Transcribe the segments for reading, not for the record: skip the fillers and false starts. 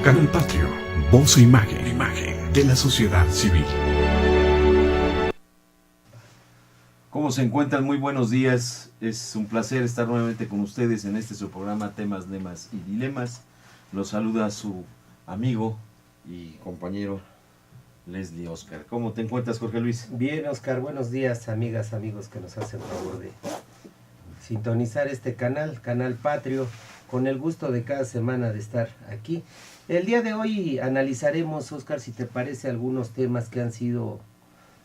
Canal Patrio, voz e imagen de la sociedad civil. ¿Cómo se encuentran? Muy buenos días. Es un placer estar nuevamente con ustedes en este su programa Temas, Lemas y Dilemas. Los saluda su amigo y compañero Leslie Oscar. ¿Cómo te encuentras, Jorge Luis? Bien, Oscar. Buenos días, amigas, amigos que nos hacen favor de sintonizar este canal, Canal Patrio, con el gusto de cada semana de estar aquí. El día de hoy analizaremos, Oscar, si te parece, algunos temas que han sido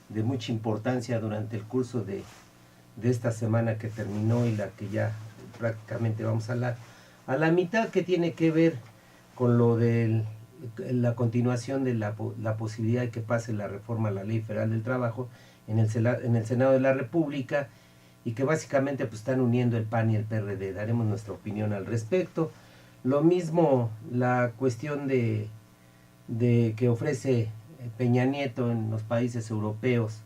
de mucha importancia durante el curso de esta semana que terminó y la que ya prácticamente vamos a la mitad, que tiene que ver con lo de la continuación de la posibilidad de que pase la reforma a la Ley Federal del Trabajo en el Senado de la República, y que básicamente pues están uniendo el PAN y el PRD. Daremos nuestra opinión al respecto. Lo mismo la cuestión de que ofrece Peña Nieto en los países europeos,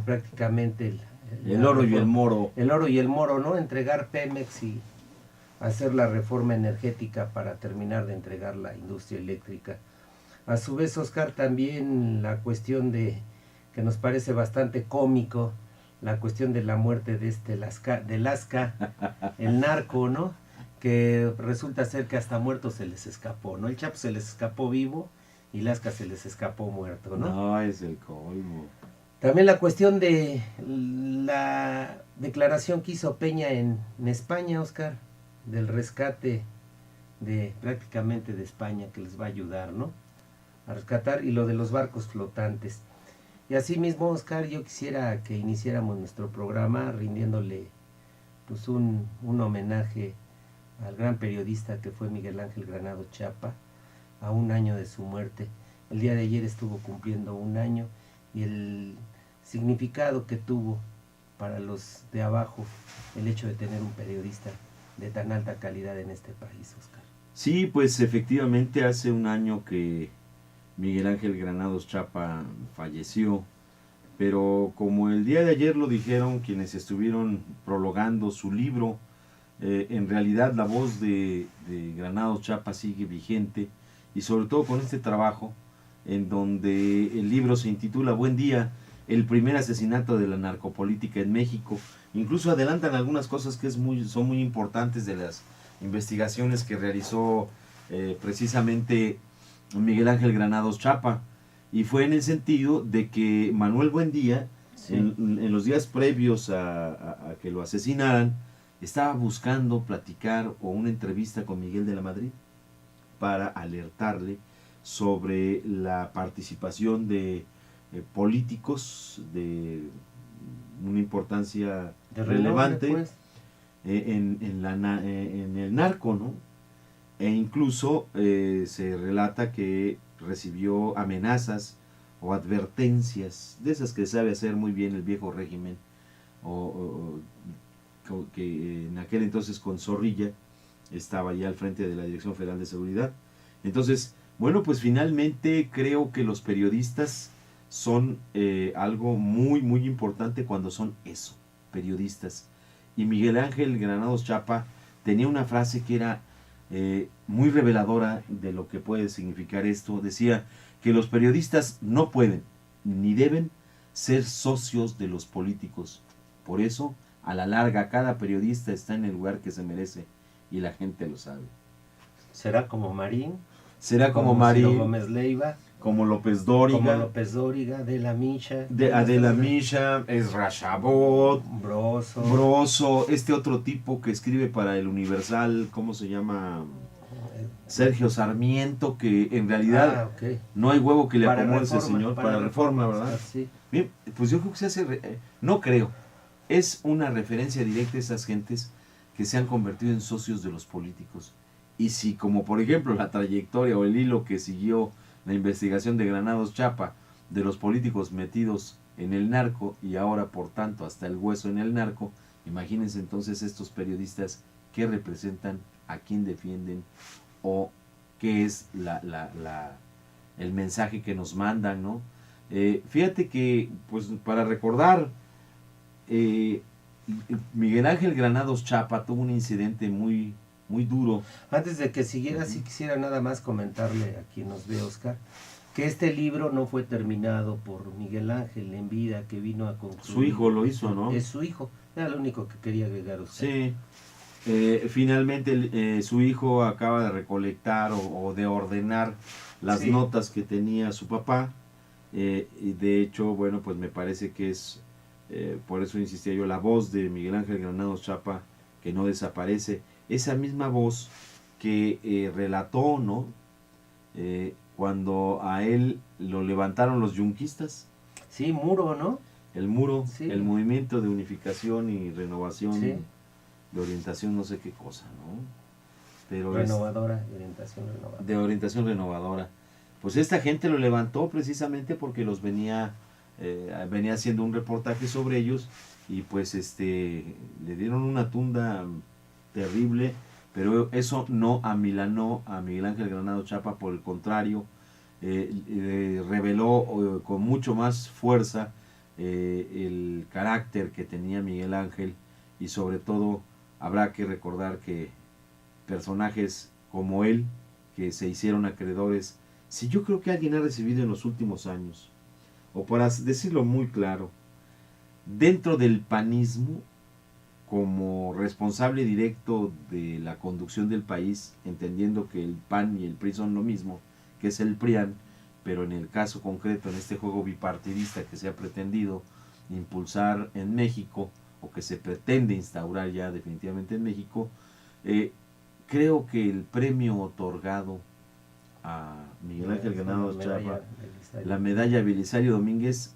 prácticamente el oro y el moro. El oro y el moro, ¿no? Entregar Pemex y hacer la reforma energética para terminar de entregar la industria eléctrica. A su vez, Oscar, también la cuestión de que nos parece bastante cómico, la cuestión de la muerte de Lasca, el narco, ¿no? Que resulta ser que hasta muertos se les escapó, ¿no? El Chapo se les escapó vivo y Lasca se les escapó muerto, ¿no? No, es el colmo. También la cuestión de la declaración que hizo Peña en España, Oscar, del rescate prácticamente de España, que les va a ayudar, ¿no? A rescatar, y lo de los barcos flotantes. Y así mismo, Oscar, yo quisiera que iniciáramos nuestro programa rindiéndole pues un homenaje al gran periodista que fue Miguel Ángel Granados Chapa, a un año de su muerte. El día de ayer estuvo cumpliendo un año, y el significado que tuvo para los de abajo el hecho de tener un periodista de tan alta calidad en este país, Oscar. Sí, pues efectivamente hace un año que Miguel Ángel Granados Chapa falleció, pero como el día de ayer lo dijeron quienes estuvieron prologando su libro, en realidad la voz de Granados Chapa sigue vigente, y sobre todo con este trabajo en donde el libro se intitula Buen Día, el primer asesinato de la narcopolítica en México. Incluso adelantan algunas cosas que son muy importantes de las investigaciones que realizó precisamente Miguel Ángel Granados Chapa, y fue en el sentido de que Manuel Buendía, sí, en los días previos a que lo asesinaran, estaba buscando platicar o una entrevista con Miguel de la Madrid para alertarle sobre la participación de políticos de una importancia relevante, pues, en el narco, ¿no? E incluso se relata que recibió amenazas o advertencias, de esas que sabe hacer muy bien el viejo régimen, o que en aquel entonces con Zorrilla estaba ya al frente de la Dirección Federal de Seguridad. Entonces, bueno, pues finalmente creo que los periodistas son algo muy, muy importante cuando son eso, periodistas. Y Miguel Ángel Granados Chapa tenía una frase que era muy reveladora de lo que puede significar esto. Decía que los periodistas no pueden ni deben ser socios de los políticos. Por eso, a la larga, cada periodista está en el lugar que se merece, y la gente lo sabe. ¿Será como Marín? Será como Marín, Ciro Gómez Leiva, como López Dóriga, Adela Micha, Adela Micha, Ezra Chabot, Broso, este otro tipo que escribe para el Universal, ¿cómo se llama? Sergio Sarmiento, que en realidad okay, no hay huevo que le acomode a ese Reforma, señor, para Reforma, ¿verdad? Sí. Bien, pues yo creo que se hace, no creo, es una referencia directa a esas gentes que se han convertido en socios de los políticos. Y si, como por ejemplo la trayectoria o el hilo que siguió la investigación de Granados Chapa, de los políticos metidos en el narco y ahora por tanto hasta el hueso en el narco, imagínense entonces estos periodistas qué representan, a quién defienden o qué es el mensaje que nos mandan, ¿no? Fíjate que, pues para recordar, Miguel Ángel Granados Chapa tuvo un incidente muy muy duro. Antes de que siguiera, sí quisiera nada más comentarle a quien nos ve, Oscar, que este libro no fue terminado por Miguel Ángel en vida, que vino a concluir. Su hijo lo hizo, ¿no? Es su hijo, era lo único que quería agregar, Oscar. Sí. Finalmente su hijo acaba de recolectar o de ordenar las Sí. notas que tenía su papá. Y de hecho, bueno, pues me parece que es, por eso insistía yo, la voz de Miguel Ángel Granados Chapa, que no desaparece. Esa misma voz que relató, ¿no? Cuando a él lo levantaron los yunquistas, Sí, Muro, ¿no? el muro, Sí. el movimiento de unificación y renovación, Sí. de orientación, no sé qué cosa, ¿no? Pero Renovadora, orientación renovadora. de orientación renovadora. Pues esta gente lo levantó precisamente porque los venía haciendo un reportaje sobre ellos y pues le dieron una tunda terrible, pero eso no amilanó a Miguel Ángel Granados Chapa, por el contrario, reveló con mucho más fuerza el carácter que tenía Miguel Ángel, y sobre todo habrá que recordar que personajes como él, que se hicieron acreedores, si yo creo que alguien ha recibido en los últimos años, o para decirlo muy claro, dentro del panismo, como responsable directo de la conducción del país, entendiendo que el PAN y el PRI son lo mismo, que es el PRIAN, pero en el caso concreto, en este juego bipartidista que se ha pretendido impulsar en México, o que se pretende instaurar ya definitivamente en México, creo que el premio otorgado a Miguel Ángel Granados Chapa, la medalla Belisario Domínguez,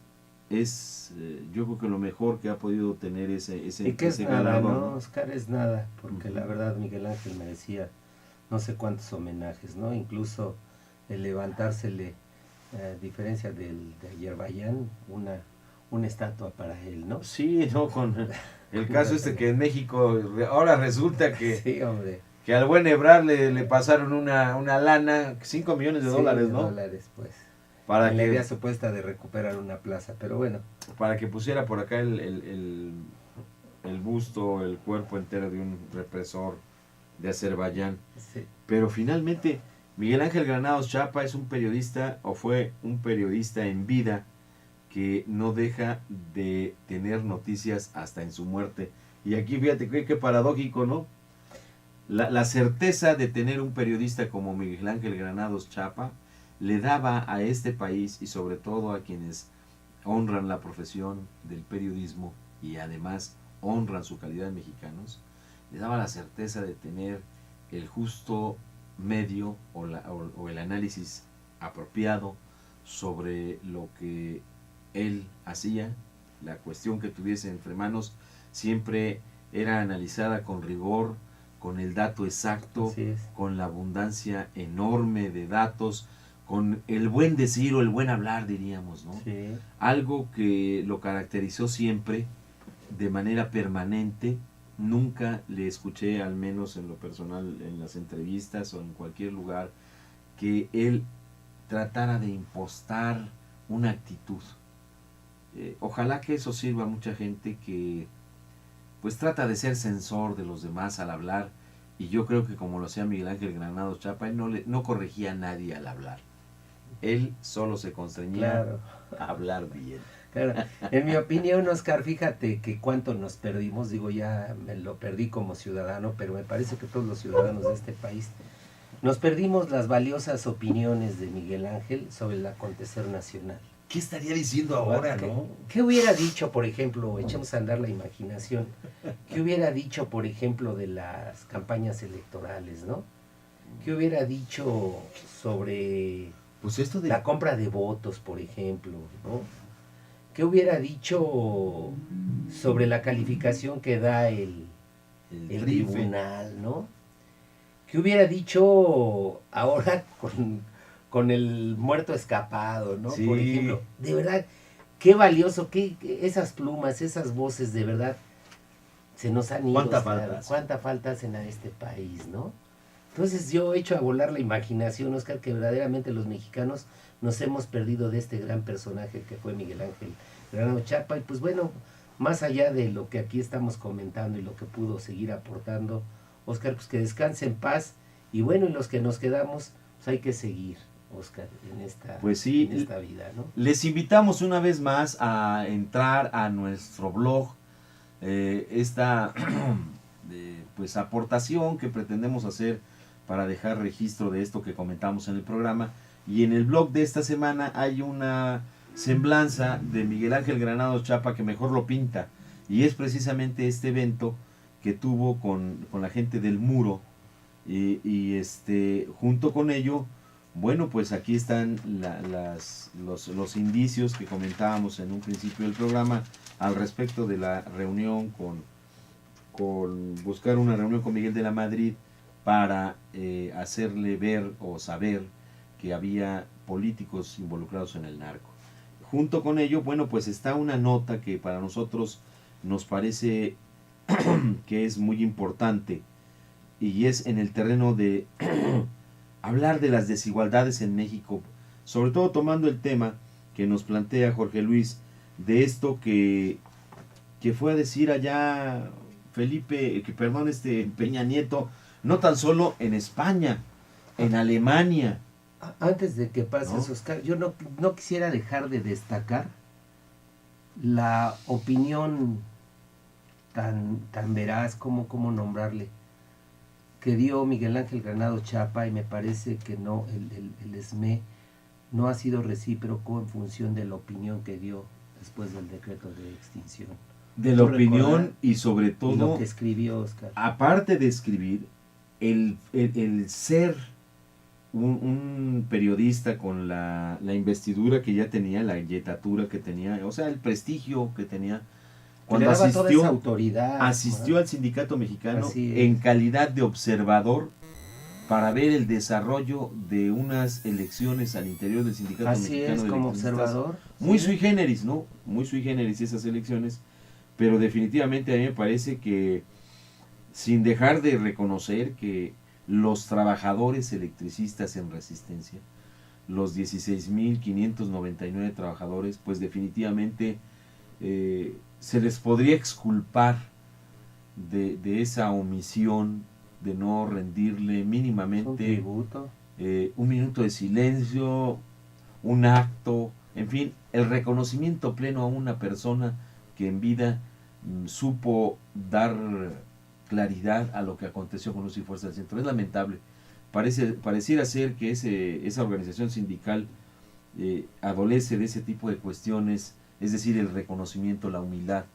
es yo creo que lo mejor que ha podido tener ese Y que es nada, galardón, ¿no? Oscar, es nada, porque la verdad Miguel Ángel merecía no sé cuántos homenajes, ¿no? Incluso el levantársele, a diferencia de Azerbaiyán, una estatua para él, ¿no? Sí, no, con el caso que en México ahora resulta que, Sí, hombre. que al buen Ebrard le pasaron una lana, 5 millones de Sí, dólares, ¿no? dólares, pues. Para En la idea que, supuesta de recuperar una plaza, pero bueno. para que pusiera por acá el busto, el cuerpo entero de un represor de Azerbaiyán. Sí. Pero finalmente Miguel Ángel Granados Chapa es un periodista, o fue un periodista en vida, que no deja de tener noticias hasta en su muerte. Y aquí fíjate qué paradójico, ¿no? La certeza de tener un periodista como Miguel Ángel Granados Chapa le daba a este país, y sobre todo a quienes honran la profesión del periodismo y además honran su calidad de mexicanos, le daba la certeza de tener el justo medio o el análisis apropiado sobre lo que él hacía. La cuestión que tuviese entre manos siempre era analizada con rigor, con el dato exacto, con la abundancia enorme de datos, con el buen decir o el buen hablar, diríamos, ¿no? Sí. Algo que lo caracterizó siempre de manera permanente. Nunca le escuché, al menos en lo personal, en las entrevistas o en cualquier lugar, que él tratara de impostar una actitud. Ojalá que eso sirva a mucha gente que pues trata de ser censor de los demás al hablar, y yo creo que como lo hacía Miguel Ángel Granados Chapa, él no corregía a nadie al hablar. Él solo se constreñía a hablar bien. Claro. En mi opinión, Oscar, fíjate que cuánto nos perdimos, digo, ya me lo perdí como ciudadano, pero me parece que todos los ciudadanos de este país nos perdimos las valiosas opiniones de Miguel Ángel sobre el acontecer nacional. ¿Qué estaría diciendo ahora, no? ¿Qué hubiera dicho, por ejemplo, echemos a andar la imaginación, qué hubiera dicho, por ejemplo, de las campañas electorales, ¿no? ¿Qué hubiera dicho sobre Pues esto de la compra de votos, por ejemplo, ¿no? ¿Qué hubiera dicho sobre la calificación que da el tribunal, ¿no? ¿Qué hubiera dicho ahora con el muerto escapado, ¿no? Sí. Por ejemplo, de verdad, qué valioso, esas plumas, esas voces, de verdad, se nos han ido. ¿Cuánta falta hacen a este país, ¿no? Entonces yo echo a volar la imaginación, Oscar, que verdaderamente los mexicanos nos hemos perdido de este gran personaje que fue Miguel Ángel Granados Chapa. Y pues bueno, más allá de lo que aquí estamos comentando y lo que pudo seguir aportando, Oscar, pues que descanse en paz. Y bueno, y los que nos quedamos, pues hay que seguir, Oscar, pues sí, en esta vida, ¿no? Les invitamos una vez más a entrar a nuestro blog, esta pues aportación que pretendemos hacer para dejar registro de esto que comentamos en el programa. Y en el blog de esta semana hay una semblanza de Miguel Ángel Granados Chapa que mejor lo pinta. Y es precisamente este evento que tuvo con la gente del Muro. Y junto con ello, bueno, pues aquí están los indicios que comentábamos en un principio del programa al respecto de la reunión con buscar una reunión con Miguel de la Madrid para hacerle ver o saber que había políticos involucrados en el narco. Junto con ello, bueno, pues está una nota que para nosotros nos parece que es muy importante y es en el terreno de hablar de las desigualdades en México, sobre todo tomando el tema que nos plantea Jorge Luis, de esto que fue a decir allá Peña Nieto, no tan solo en España, en Alemania. Antes de que pases, ¿no? Oscar, yo no quisiera dejar de destacar la opinión tan veraz, como nombrarle, que dio Miguel Ángel Granados Chapa, y me parece que no, el SME no ha sido recíproco en función de la opinión que dio después del decreto de extinción. De la opinión y sobre todo... Y lo que escribió Oscar. Aparte de escribir, el ser un periodista con la investidura que ya tenía, la yetatura que tenía, o sea, el prestigio que tenía, cuando toda esa autoridad, asistió, ¿no?, al Sindicato Mexicano en calidad de observador para ver el desarrollo de unas elecciones al interior del Sindicato Mexicano. Así es, como observador. Muy sui generis, ¿no? Muy sui generis esas elecciones, pero definitivamente a mí me parece que, sin dejar de reconocer que los trabajadores electricistas en resistencia, los 16.599 trabajadores, pues definitivamente se les podría exculpar de esa omisión de no rendirle mínimamente un minuto de silencio, un acto, en fin, el reconocimiento pleno a una persona que en vida supo dar claridad a lo que aconteció con Luz y Fuerza del Centro. Es lamentable. Pareciera ser que esa organización sindical adolece de ese tipo de cuestiones, es decir, el reconocimiento, la humildad.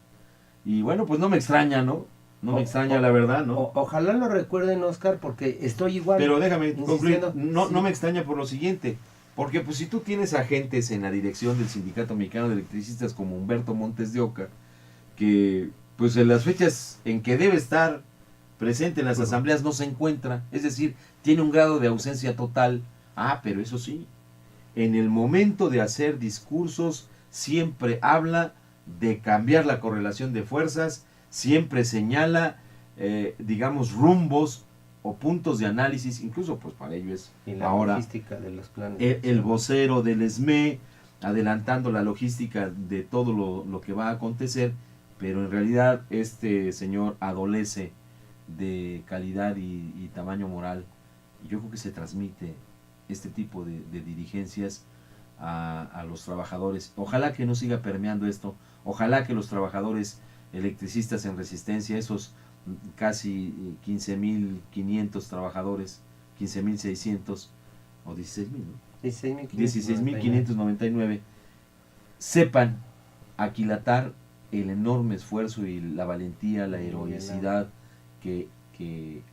Y bueno, pues no me extraña, ¿no? No me extraña, la verdad, ¿no? Ojalá lo recuerden, Oscar, porque estoy igual. Pero déjame concluir, no sí. No me extraña por lo siguiente, porque pues si tú tienes agentes en la dirección del Sindicato Mexicano de Electricistas como Humberto Montes de Oca, que pues en las fechas en que debe estar presente en las asambleas no se encuentra, es decir, tiene un grado de ausencia total. Pero eso sí, en el momento de hacer discursos siempre habla de cambiar la correlación de fuerzas, siempre señala, digamos, rumbos o puntos de análisis, incluso pues para ello es ahora logística de los planes el vocero del SME, adelantando la logística de todo lo que va a acontecer, pero en realidad este señor adolece de calidad y tamaño moral. Y yo creo que se transmite este tipo de dirigencias a los trabajadores. Ojalá que no siga permeando esto, ojalá que los trabajadores electricistas en resistencia, esos casi 15.500 trabajadores, 15.600 o 16.000, ¿no? 16.599, sepan aquilatar el enorme esfuerzo y la valentía, la heroicidad que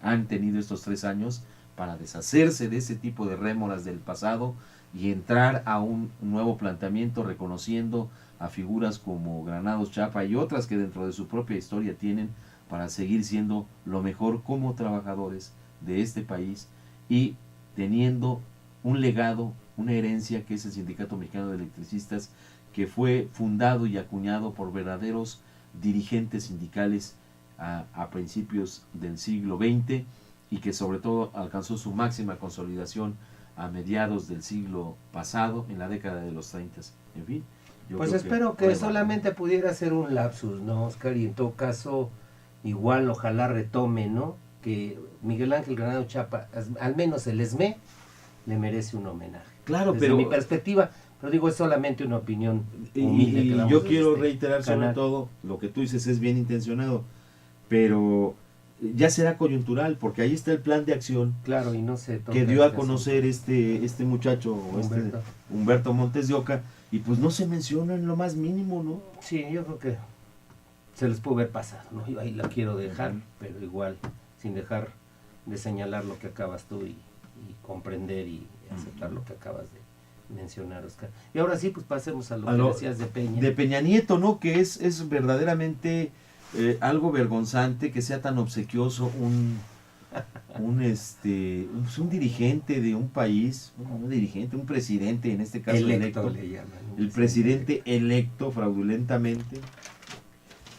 han tenido estos 3 años para deshacerse de ese tipo de rémoras del pasado y entrar a un nuevo planteamiento, reconociendo a figuras como Granados Chapa y otras que dentro de su propia historia tienen para seguir siendo lo mejor como trabajadores de este país y teniendo un legado, una herencia que es el Sindicato Mexicano de Electricistas, que fue fundado y acuñado por verdaderos dirigentes sindicales a principios del siglo XX y que sobre todo alcanzó su máxima consolidación a mediados del siglo pasado, en la década de los 30. En fin, pues espero que solamente pudiera ser un lapsus, ¿no, Oscar? Y en todo caso, igual ojalá retome, ¿no? que Miguel Ángel Granados Chapa, al menos el ESME, le merece un homenaje. Claro, Desde pero mi perspectiva, pero digo, es solamente una opinión y humilde que damos yo desde quiero este reiterar sobre canal. todo, lo que tú dices es bien intencionado, pero ya será coyuntural, porque ahí está el plan de acción Claro, y no se toca que dio a este conocer este muchacho, Humberto. Humberto Montes de Oca, y pues no se menciona en lo más mínimo, ¿no? Sí, yo creo que se les pudo haber pasado, ¿no? Yo ahí la quiero dejar, pero igual, sin dejar de señalar lo que acabas tú y comprender y aceptar lo que acabas de mencionar, Oscar. Y ahora sí, pues pasemos a lo que decías de Peña. De Peña Nieto, ¿no? Que es verdaderamente algo vergonzante que sea tan obsequioso un dirigente de un país, un presidente, en este caso electo, le llaman, el presidente electo fraudulentamente,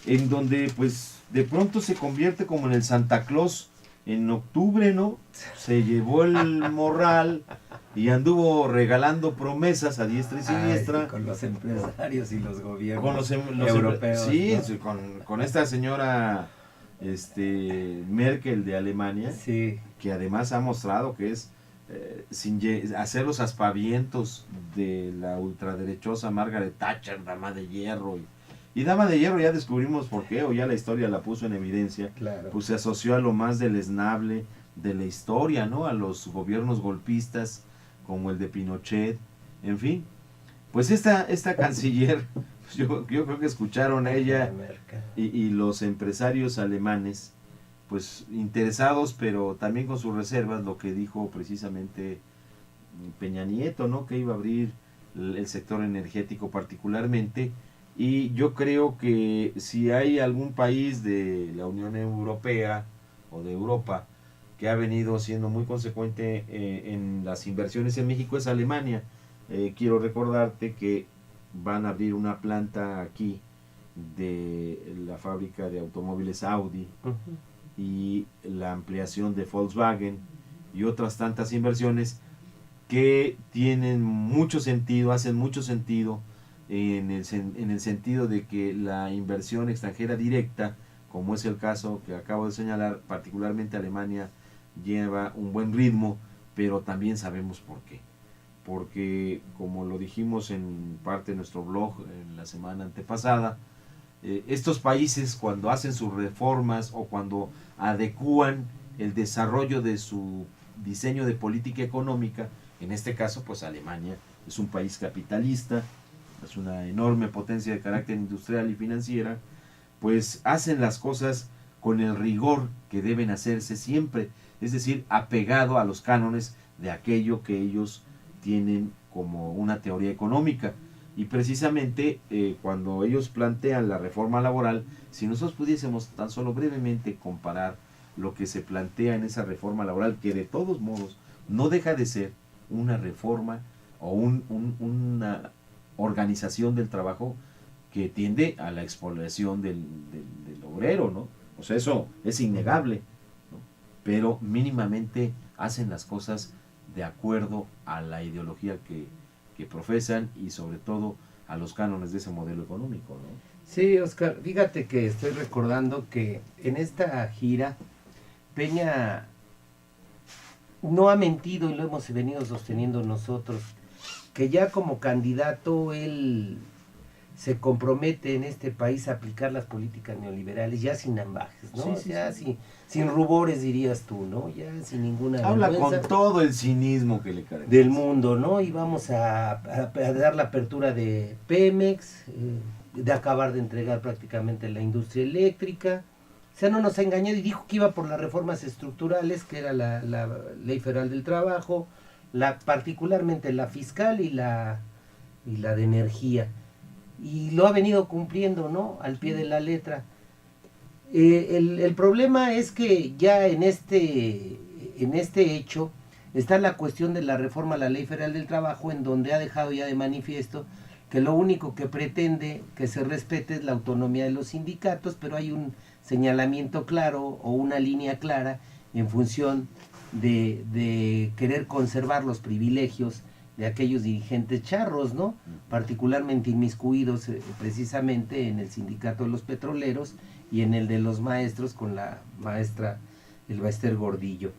en donde pues de pronto se convierte como en el Santa Claus en octubre, ¿no? Se llevó el morral y anduvo regalando promesas a diestra y siniestra. Sí, con los empresarios y los gobiernos Con los europeos. sí, ¿no? sí, con esta señora Merkel de Alemania, Sí. que además ha mostrado que es sin hacer los aspavientos de la ultraderechosa Margaret Thatcher, dama de hierro. Y dama de hierro ya descubrimos por qué, o ya la historia la puso en evidencia. Claro. Pues se asoció a lo más deleznable de la historia, ¿no? A los gobiernos golpistas como el de Pinochet, en fin. Pues esta canciller, pues yo creo que escucharon a ella y los empresarios alemanes, pues interesados, pero también con sus reservas, lo que dijo precisamente Peña Nieto, ¿no? Que iba a abrir el sector energético particularmente. Y yo creo que si hay algún país de la Unión Europea o de Europa que ha venido siendo muy consecuente en las inversiones en México, es Alemania. Quiero recordarte que van a abrir una planta aquí de la fábrica de automóviles Audi y la ampliación de Volkswagen y otras tantas inversiones que tienen mucho sentido, hacen mucho sentido en el sentido de que la inversión extranjera directa, como es el caso que acabo de señalar, particularmente Alemania, lleva un buen ritmo, pero también sabemos por qué. Porque, como lo dijimos en parte de nuestro blog en la semana antepasada, estos países cuando hacen sus reformas o cuando adecúan el desarrollo de su diseño de política económica, en este caso pues Alemania es un país capitalista, es una enorme potencia de carácter industrial y financiera, pues hacen las cosas con el rigor que deben hacerse siempre, es decir, apegado a los cánones de aquello que ellos tienen como una teoría económica. Y precisamente cuando ellos plantean la reforma laboral, si nosotros pudiésemos tan solo brevemente comparar lo que se plantea en esa reforma laboral, que de todos modos no deja de ser una reforma o una organización del trabajo que tiende a la expoliación del obrero, ¿no? O sea, eso es innegable, ¿no? Pero mínimamente hacen las cosas de acuerdo a la ideología que profesan y sobre todo a los cánones de ese modelo económico, ¿no? Sí, Oscar, fíjate que estoy recordando que en esta gira Peña no ha mentido y lo hemos venido sosteniendo nosotros, que ya como candidato él se compromete en este país a aplicar las políticas neoliberales ya sin ambajes, ¿no? Sí, ya sin rubores, dirías tú, ¿no? Ya sin ninguna habla vergüenza con todo el cinismo que le caracteriza del mundo, ¿no? Y vamos a dar la apertura de Pemex, de acabar de entregar prácticamente la industria eléctrica. O sea, no nos ha engañado y dijo que iba por las reformas estructurales, que era la Ley Federal del Trabajo, particularmente la fiscal y la de energía. Y lo ha venido cumpliendo, ¿no? Al pie de la letra. El problema es que ya en este hecho está la cuestión de la reforma a la Ley Federal del Trabajo, en donde ha dejado ya de manifiesto que lo único que pretende que se respete es la autonomía de los sindicatos, pero hay un señalamiento claro o una línea clara en función de querer conservar los privilegios de aquellos dirigentes charros, ¿no? Particularmente inmiscuidos precisamente en el sindicato de los petroleros y en el de los maestros con la maestra el Baester Gordillo.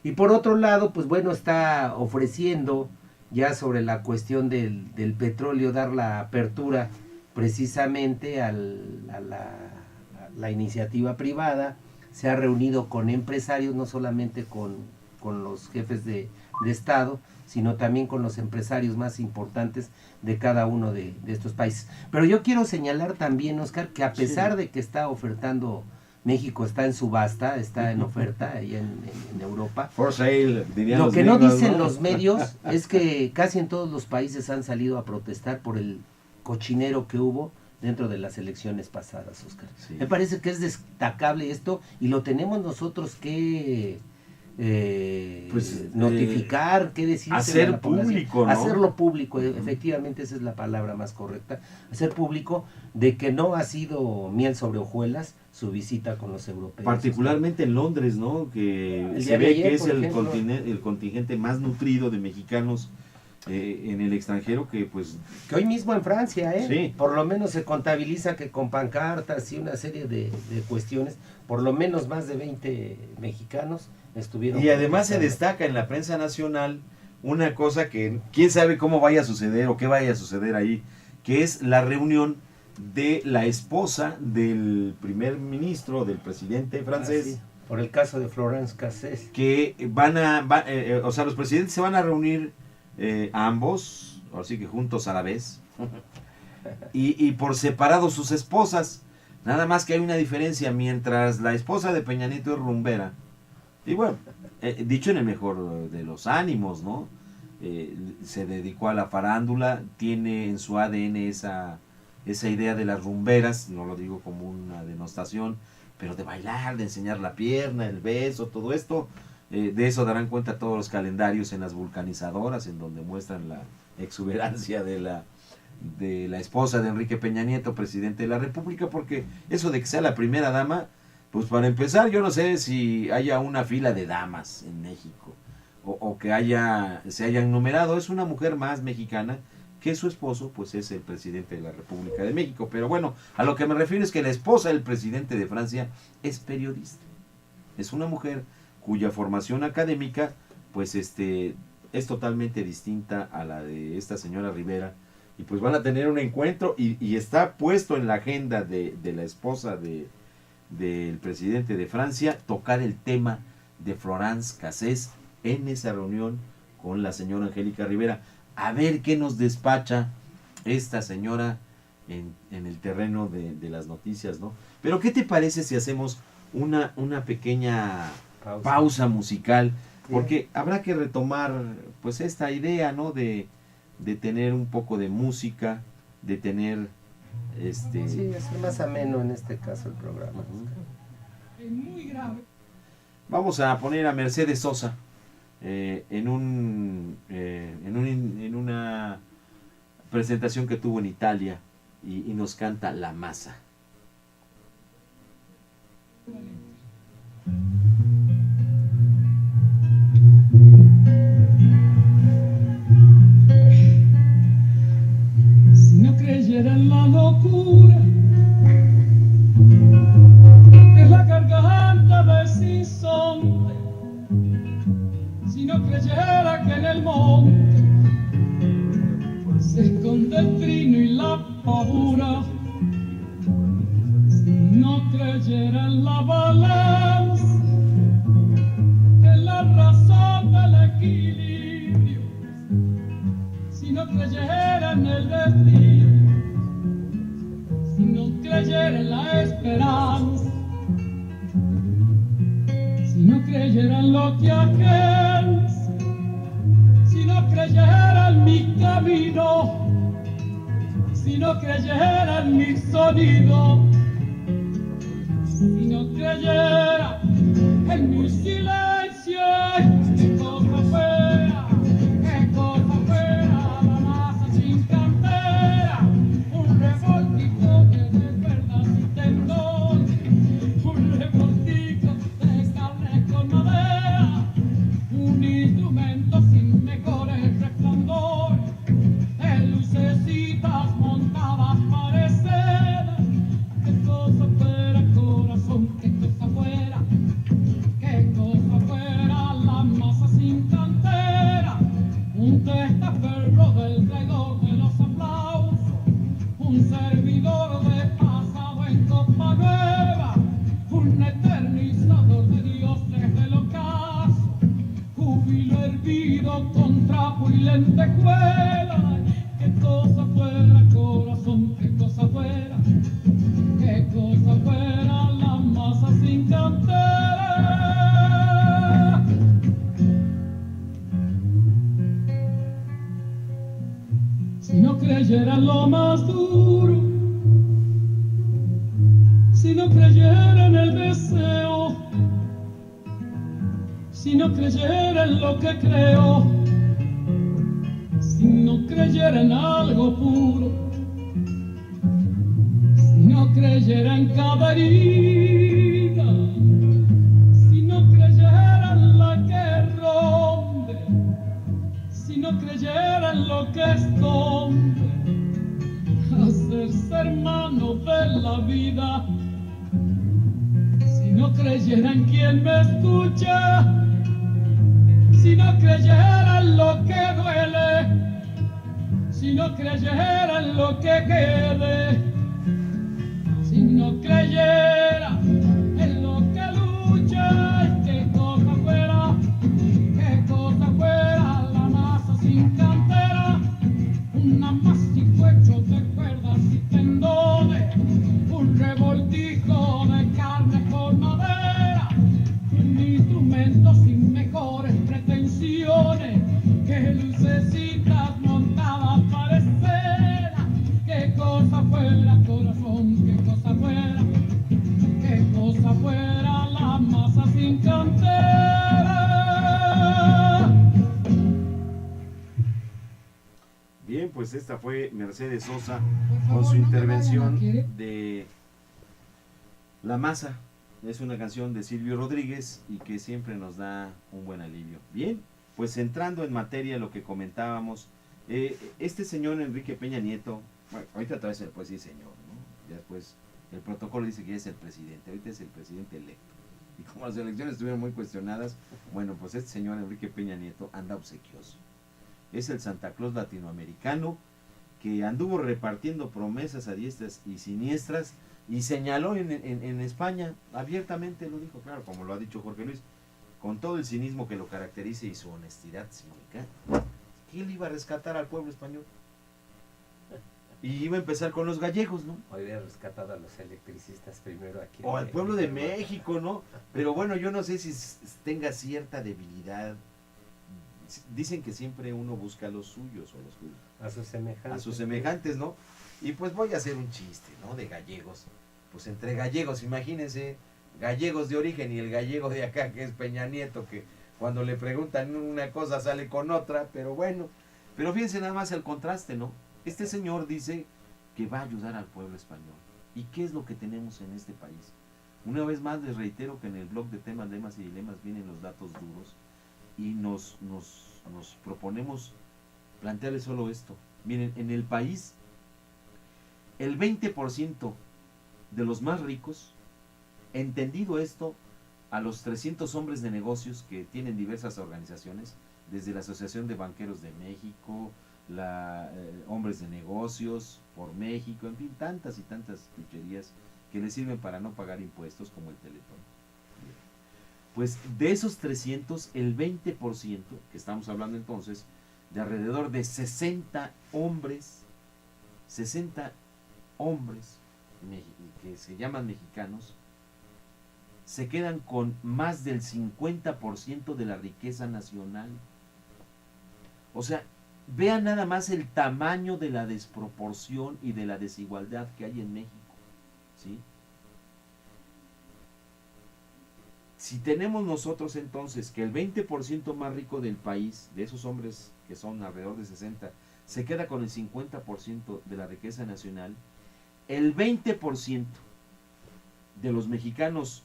Y por otro lado, pues bueno, está ofreciendo ya sobre la cuestión del petróleo, dar la apertura precisamente a la iniciativa privada. Se ha reunido con empresarios, no solamente con los jefes de Estado, sino también con los empresarios más importantes de cada uno de estos países. Pero yo quiero señalar también, Oscar, que a pesar de que está ofertando, México está en subasta, está en oferta ahí en Europa. For sale, dirían Lo los que no gringos, dicen ¿no? los medios es que casi en todos los países han salido a protestar por el cochinero que hubo dentro de las elecciones pasadas, Oscar. Sí. Me parece que es destacable esto y lo tenemos nosotros que notificar, que decir, hacer público, ¿no? Hacerlo público, efectivamente esa es la palabra más correcta, hacer público de que no ha sido miel sobre hojuelas su visita con los europeos. Particularmente en Londres, ¿no? Que El se día de ve ayer, que es por el ejemplo. el contingente más nutrido de mexicanos en el extranjero, que pues... Que hoy mismo en Francia, Sí. por lo menos se contabiliza que con pancartas y una serie de cuestiones, por lo menos más de 20 mexicanos estuvieron. Y además se protestando. destaca en la prensa nacional una cosa que quién sabe cómo vaya a suceder o qué vaya a suceder ahí, que es la reunión de la esposa del primer ministro, del presidente francés. Ah, sí, por el caso de Florence Cassés. Que o sea, los presidentes se van a reunir ambos, así que juntos a la vez, y por separado sus esposas. Nada más que hay una diferencia: mientras la esposa de Peña Nieto es rumbera, y bueno, dicho en el mejor de los ánimos, ¿no? Se dedicó a la farándula, tiene en su ADN esa idea de las rumberas, no lo digo como una denostación, pero de bailar, de enseñar la pierna, el beso, todo esto. De eso darán cuenta todos los calendarios en las vulcanizadoras, en donde muestran la exuberancia de la esposa de Enrique Peña Nieto, presidente de la República, porque eso de que sea la primera dama, pues para empezar, yo no sé si haya una fila de damas en México, o que se hayan numerado. Es una mujer más mexicana, que su esposo pues es el presidente de la República de México. Pero bueno, a lo que me refiero es que la esposa del presidente de Francia es periodista, es una mujer cuya formación académica pues es totalmente distinta a la de esta señora Rivera, y pues van a tener un encuentro, y está puesto en la agenda de la esposa del presidente de Francia tocar el tema de Florence Cassés en esa reunión con la señora Angélica Rivera. A ver qué nos despacha esta señora en el terreno de las noticias, ¿no? Pero ¿qué te parece si hacemos una pequeña pausa musical? Porque habrá que retomar pues esta idea, ¿no? De tener un poco de música, de tener Sí, es más ameno en este caso el programa. Es muy grave. Vamos a poner a Mercedes Sosa en una presentación que tuvo en Italia, y nos canta La Masa. Si no creyera en la locura, es la garganta del sinsonte. Si no creyera que en el monte se esconde el trino y la pavura, si no creyera en la balanza, en la razón del equilibrio, si no creyera en el destino, si no creyera en la esperanza, si no creyera en lo que aquel, si no creyera en mi camino, si no creyera en mi sonido, si no creyera en mi silencio, qué cosa fuera, la masa sin cantera, un revoltijo que desperda sin tendón, un revoltijo de carne con madera, un instrumento sin mejores resplandores, de lucecitas montadas parecedas, de lentejuela. Qué cosa fuera, corazón, qué cosa fuera, qué cosa fuera la masa sin cantera. Si no creyera en lo más duro, si no creyera en el deseo, si no creyera en lo que creo, si no creyera en algo puro, si no creyera en cada herida, si no creyera en la que rompe, si no creyera en lo que esconde, hacerse hermano de la vida, si no creyera en quien me escucha, si no creyera en lo que duele, si no creyera en lo que quede, si no creyera en lo que lucha, y qué cosa fuera la masa sin cantera, un amasijo hecho de cuerdas y tendones, un revoltijo de carne con madera, un instrumento sin mejores pretensiones que lucecitas montadas para escena. Qué cosa fuera, corazón, qué cosa fuera la masa sin cantera. Bien, pues esta fue Mercedes Sosa con su intervención de La Masa. Es una canción de Silvio Rodríguez y que siempre nos da un buen alivio. Bien, pues entrando en materia lo que comentábamos, este señor Enrique Peña Nieto, bueno, ahorita todavía se le puede decir señor, ¿no? Ya después el protocolo dice que ya es el presidente, ahorita es el presidente electo. Y como las elecciones estuvieron muy cuestionadas, bueno, pues este señor Enrique Peña Nieto anda obsequioso. Es el Santa Claus latinoamericano que anduvo repartiendo promesas a diestras y siniestras y señaló en España, abiertamente lo dijo, claro, como lo ha dicho Jorge Luis, con todo el cinismo que lo caracteriza y su honestidad cínica, que él iba a rescatar al pueblo español. Y iba a empezar con los gallegos, ¿no? Hoy había rescatado a los electricistas primero aquí. O al pueblo de México, ¿no? Pero bueno, yo no sé si tenga cierta debilidad. Dicen que siempre uno busca a los suyos o los suyos. A sus semejantes. A sus semejantes, ¿no? Y pues voy a hacer un chiste, ¿no? De gallegos. Pues entre gallegos, imagínense, gallegos de origen y el gallego de acá, que es Peña Nieto, que cuando le preguntan una cosa sale con otra, pero bueno. Pero fíjense nada más el contraste, ¿no? Este señor dice que va a ayudar al pueblo español. ¿Y qué es lo que tenemos en este país? Una vez más les reitero que en el blog de temas, lemas y dilemas vienen los datos duros y nos proponemos plantearles solo esto. Miren, en el país, el 20% de los más ricos, entendido esto, a los 300 hombres de negocios que tienen diversas organizaciones, desde la Asociación de Banqueros de México, Hombres de Negocios por México, en fin, tantas y tantas chucherías que les sirven para no pagar impuestos como el Teletón. Pues de esos 300, el 20%, que estamos hablando entonces, de alrededor de 60 hombres que se llaman mexicanos, se quedan con más del 50% de la riqueza nacional. O sea, vean nada más el tamaño de la desproporción y de la desigualdad que hay en México, ¿sí? Si tenemos nosotros entonces que el 20% más rico del país, de esos hombres que son alrededor de 60, se queda con el 50% de la riqueza nacional, el 20% de los mexicanos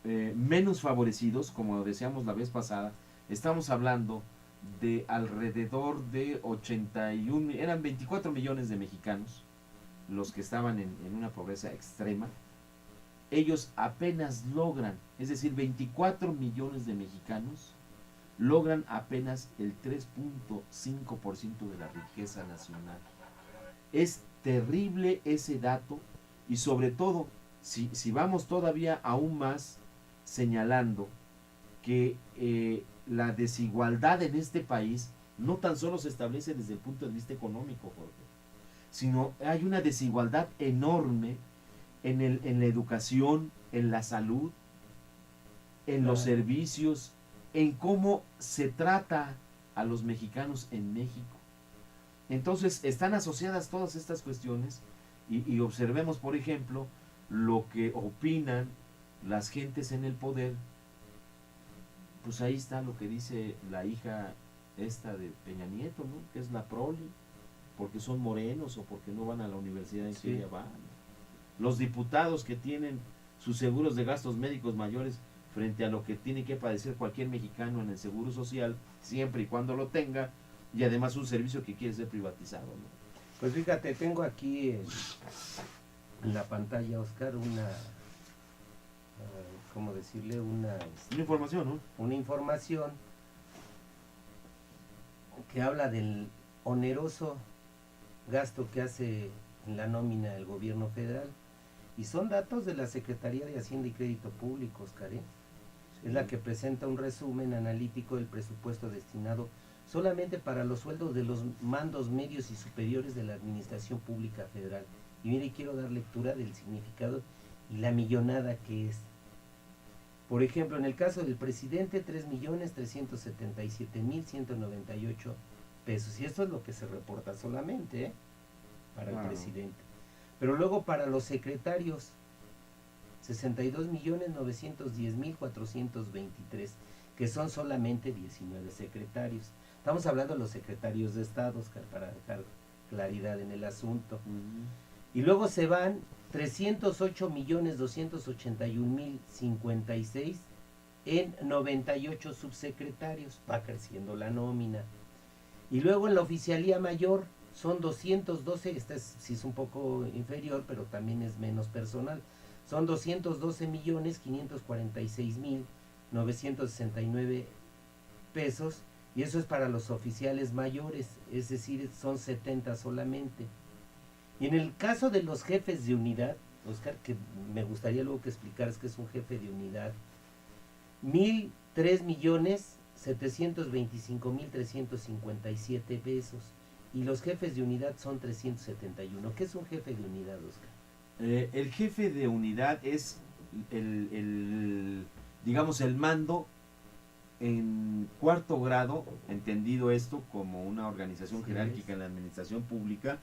menos favorecidos, como decíamos la vez pasada, estamos hablando de alrededor de 81, eran 24 millones de mexicanos los que estaban en una pobreza extrema. Ellos apenas logran, es decir, 24 millones de mexicanos logran apenas el 3.5% de la riqueza nacional. Es terrible ese dato y sobre todo, si vamos todavía aún más señalando que la desigualdad en este país no tan solo se establece desde el punto de vista económico, Jorge, sino hay una desigualdad enorme en la educación, en la salud, en los servicios, en cómo se trata a los mexicanos en México. Entonces están asociadas todas estas cuestiones y observemos, por ejemplo, lo que opinan las gentes en el poder. Pues ahí está lo que dice la hija esta de Peña Nieto, ¿no? Que es la prole, porque son morenos o porque no van a la universidad en que ella va, ¿no? Los diputados que tienen sus seguros de gastos médicos mayores frente a lo que tiene que padecer cualquier mexicano en el seguro social, siempre y cuando lo tenga, y además un servicio que quiere ser privatizado, ¿no? Pues fíjate, tengo aquí en la pantalla, Oscar, una, ¿cómo decirle? Una información, ¿no? Una información que habla del oneroso gasto que hace en la nómina del gobierno federal. Y son datos de la Secretaría de Hacienda y Crédito Público, Oscar, ¿eh? Es la que presenta un resumen analítico del presupuesto destinado solamente para los sueldos de los mandos medios y superiores de la Administración Pública Federal. Y mire, quiero dar lectura del significado y la millonada que es. Por ejemplo, en el caso del presidente, 3.377.198 pesos. Y esto es lo que se reporta solamente, ¿eh? Para el presidente. Pero luego para los secretarios, 62.910.423, que son solamente 19 secretarios. Estamos hablando de los secretarios de Estado, Oscar, para dejar claridad en el asunto. Y luego se van 308.281.056 en 98 subsecretarios. Va creciendo la nómina. Y luego en la oficialía mayor son 212, esta sí es un poco inferior, pero también es menos personal. Son 212.546.969 pesos, y eso es para los oficiales mayores, es decir, son 70 solamente. Y en el caso de los jefes de unidad, Oscar, que me gustaría luego que explicaras qué es un jefe de unidad, 1,003.725.357 pesos, y los jefes de unidad son 371. ¿Qué es un jefe de unidad, Oscar? El jefe de unidad es digamos, el mando en cuarto grado, entendido esto como una organización jerárquica en la administración pública,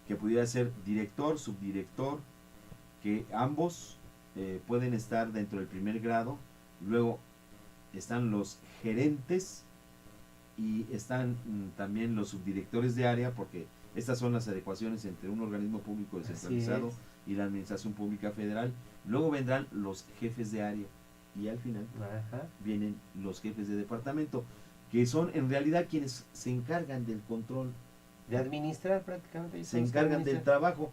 que pudiera ser director, subdirector, que ambos pueden estar dentro del primer grado. Luego están los gerentes y están también los subdirectores de área, porque estas son las adecuaciones entre un organismo público descentralizado y la administración pública federal. Luego vendrán los jefes de área y al final vienen los jefes de departamento, que son en realidad quienes se encargan del control, de administrar prácticamente. Se encargan del trabajo.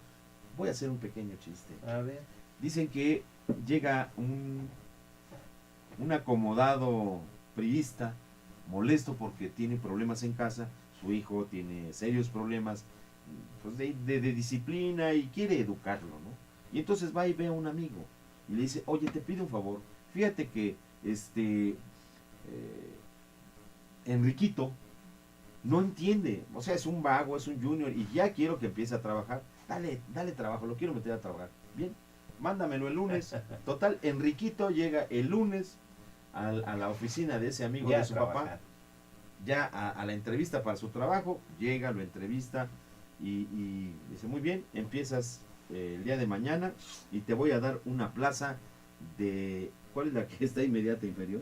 Voy a hacer un pequeño chiste. A ver. Dicen que llega un acomodado priista molesto porque tiene problemas en casa, su hijo tiene serios problemas pues de disciplina y quiere educarlo, ¿no? Y entonces va y ve a un amigo y le dice, oye, te pido un favor, fíjate que Enriquito no entiende, o sea, es un vago, es un junior y ya quiero que empiece a trabajar, dale trabajo, lo quiero meter a trabajar, bien, mándamelo el lunes. Total, Enriquito llega el lunes a la oficina de ese amigo de su papá, ya a la entrevista para su trabajo, llega, lo entrevista y dice, muy bien, empiezas el día de mañana y te voy a dar una plaza de, ¿cuál es la que está inmediata inferior?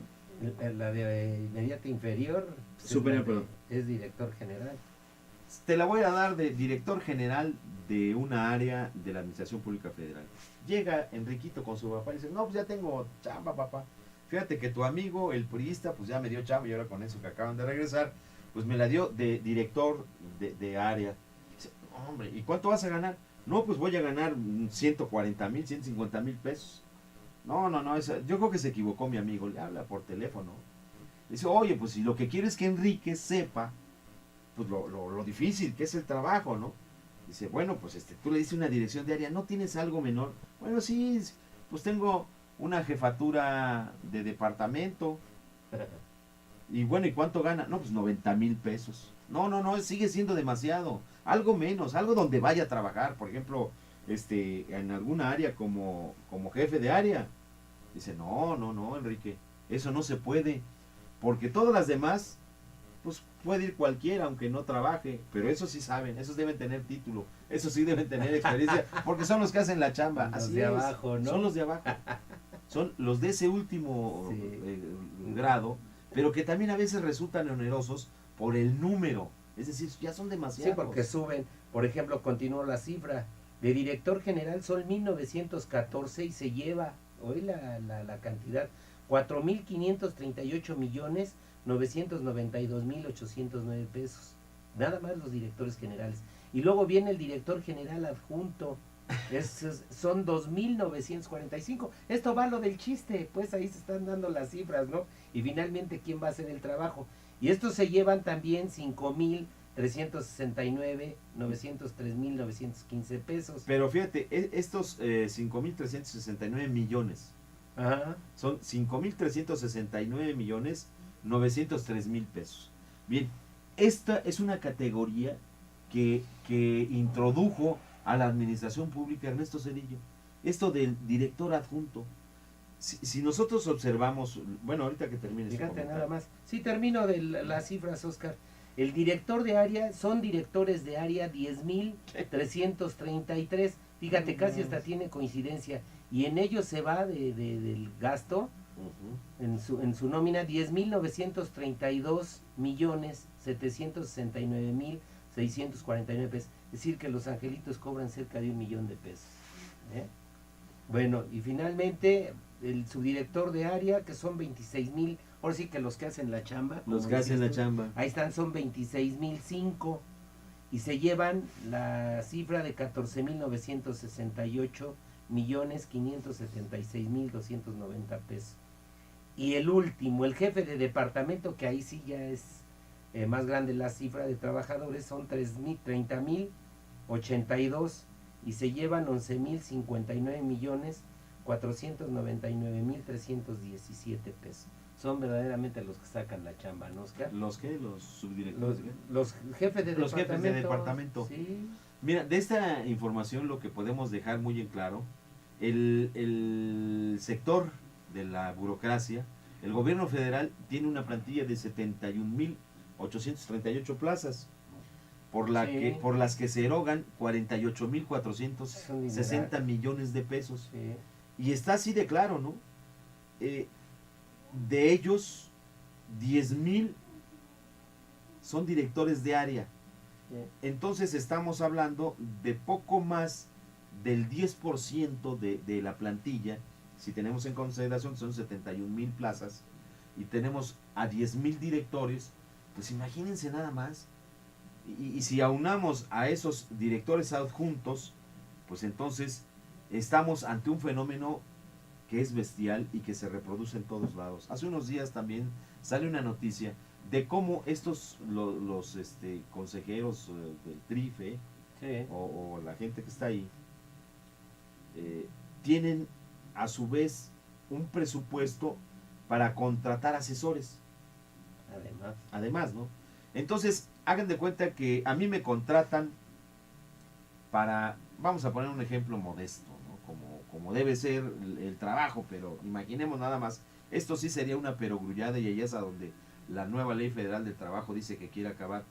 La de inmediata inferior, superior, perdón. Es director general. Te la voy a dar de director general de una área de la Administración Pública Federal. Llega Enriquito con su papá y dice, no, pues ya tengo chamba, papá. Fíjate que tu amigo, el priista, pues ya me dio chamba y ahora con eso que acaban de regresar, pues me la dio de director de área. Dice, hombre, ¿y cuánto vas a ganar? No, pues voy a ganar 140,000, 150,000 pesos. No, yo creo que se equivocó mi amigo, le habla por teléfono. Dice, oye, pues si lo que quiero es que Enrique sepa, pues lo difícil que es el trabajo, ¿no? Dice, bueno, pues tú le dices una dirección de área, ¿no tienes algo menor? Bueno, sí, pues tengo una jefatura de departamento. Y bueno, ¿y cuánto gana? No, pues 90,000 pesos. No, sigue siendo demasiado. Algo menos, algo donde vaya a trabajar, por ejemplo, en alguna área como jefe de área. Dice, no, Enrique, eso no se puede, porque todas las demás, pues puede ir cualquiera, aunque no trabaje, pero esos sí saben, esos deben tener título, esos sí deben tener experiencia, porque son los que hacen la chamba. Los Así de es, abajo, ¿no? son los de abajo, son los de ese último Sí. grado, pero que también a veces resultan onerosos por el número, es decir, ya son Sí, demasiados. porque suben. Por ejemplo, continuó la cifra. De director general son 1914 y se lleva, hoy la cantidad, 4.538.992.809 pesos. Nada más los directores generales. Y luego viene el director general adjunto. Son 2.945. Esto va a lo del chiste, pues ahí se están dando las cifras, ¿no? Y finalmente, ¿quién va a hacer el trabajo? Y estos se llevan también 5.369.903.915 pesos. Pero fíjate, estos 5.369 millones, Ajá. son 5.369.903.000 pesos. Bien, esta es una categoría que introdujo a la administración pública Ernesto Zedillo. Esto del director adjunto. Si nosotros observamos, bueno, ahorita que termine su Fíjate comentario. nada más. Sí, termino de las cifras, Oscar. El director de área, son directores de área 10.333. Fíjate, casi hasta tiene coincidencia. Y en ellos se va del gasto, Ujú. en su nómina, 10.932.769.649 pesos. Es decir, que los angelitos cobran cerca de 1 millón de pesos. ¿eh? Bueno, y finalmente, el subdirector de área, que son 26.000, ahora sí que los que hacen la chamba. Los como que hacen la decías tú, chamba. ahí están, son 26.005 y se llevan la cifra de 14.968.576.290 pesos. Y el último, el jefe de departamento, que ahí sí ya es más grande la cifra de trabajadores, son 30.082 y se llevan 11.059.499.317 pesos. Son verdaderamente los que sacan la chamba, ¿no, Oscar? ¿Los qué? ¿Los subdirectores? Los jefes de Los departamento. jefes de departamento. Sí. Mira, de esta información lo que podemos dejar muy en claro, el sector de la burocracia, el gobierno federal tiene una plantilla de 71.838 plazas, por las que se erogan 48.460 millones de pesos. Sí. Y está así de claro, ¿no? De ellos, 10.000 son directores de área. Sí. Entonces estamos hablando de poco más del 10% de la plantilla, si tenemos en consideración que son 71.000 plazas, y tenemos a 10.000 directores, pues imagínense nada más. Y si aunamos a esos directores adjuntos, pues entonces estamos ante un fenómeno que es bestial y que se reproduce en todos lados. Hace unos días también sale una noticia de cómo estos, los consejeros del TRIFE, Sí. o la gente que está ahí, tienen a su vez un presupuesto para contratar asesores. Además, ¿no? Entonces, hagan de cuenta que a mí me contratan para, vamos a poner un ejemplo modesto, ¿no? Como debe ser el trabajo, pero imaginemos nada más, esto sí sería una perogrullada y allá es a donde la nueva ley federal del trabajo dice que quiere acabar.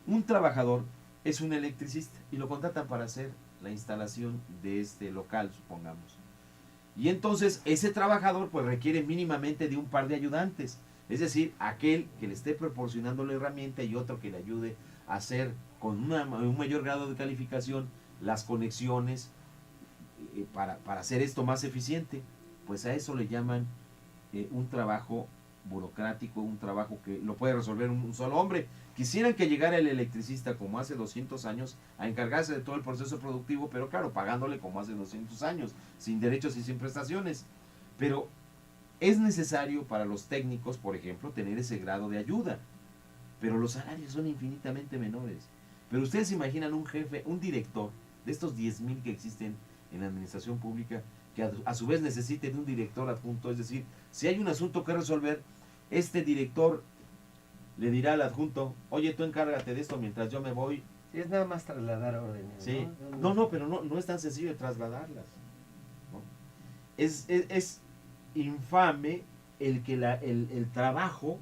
Un trabajador es un electricista y lo contratan para hacer la instalación de este local, supongamos. Y entonces ese trabajador pues requiere mínimamente de un par de ayudantes, es decir, aquel que le esté proporcionando la herramienta y otro que le ayude a hacer con un mayor grado de calificación las conexiones para hacer esto más eficiente. Pues a eso le llaman un trabajo burocrático, un trabajo que lo puede resolver un solo hombre. Quisieran que llegara el electricista como hace 200 años a encargarse de todo el proceso productivo, pero claro, pagándole como hace 200 años, sin derechos y sin prestaciones. Pero es necesario para los técnicos, por ejemplo, tener ese grado de ayuda, pero los salarios son infinitamente menores. Pero ustedes imaginan un jefe, un director de estos 10.000 que existen en la administración pública, que a su vez necesite de un director adjunto, es decir, si hay un asunto que resolver, este director le dirá al adjunto, oye, tú encárgate de esto mientras yo me voy. Sí, es nada más trasladar órdenes. Sí. Pero no es tan sencillo de trasladarlas, ¿no? Es infame el que el trabajo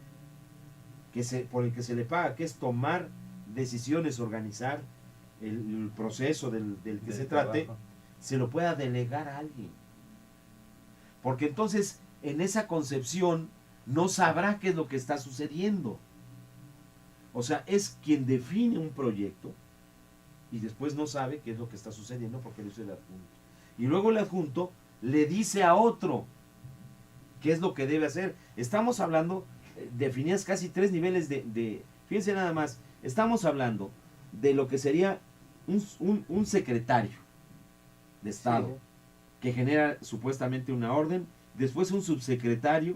por el que se le paga, que es tomar decisiones, organizar el proceso del que se trate, trabajo. se lo pueda delegar a alguien. Porque entonces, en esa concepción, no sabrá qué es lo que está sucediendo. O sea, es quien define un proyecto y después no sabe qué es lo que está sucediendo porque lo hizo el adjunto. Y luego el adjunto le dice a otro qué es lo que debe hacer. Estamos hablando, definías casi 3 niveles fíjense nada más, estamos hablando de lo que sería un secretario de Estado, Sí. que genera supuestamente una orden, después un subsecretario,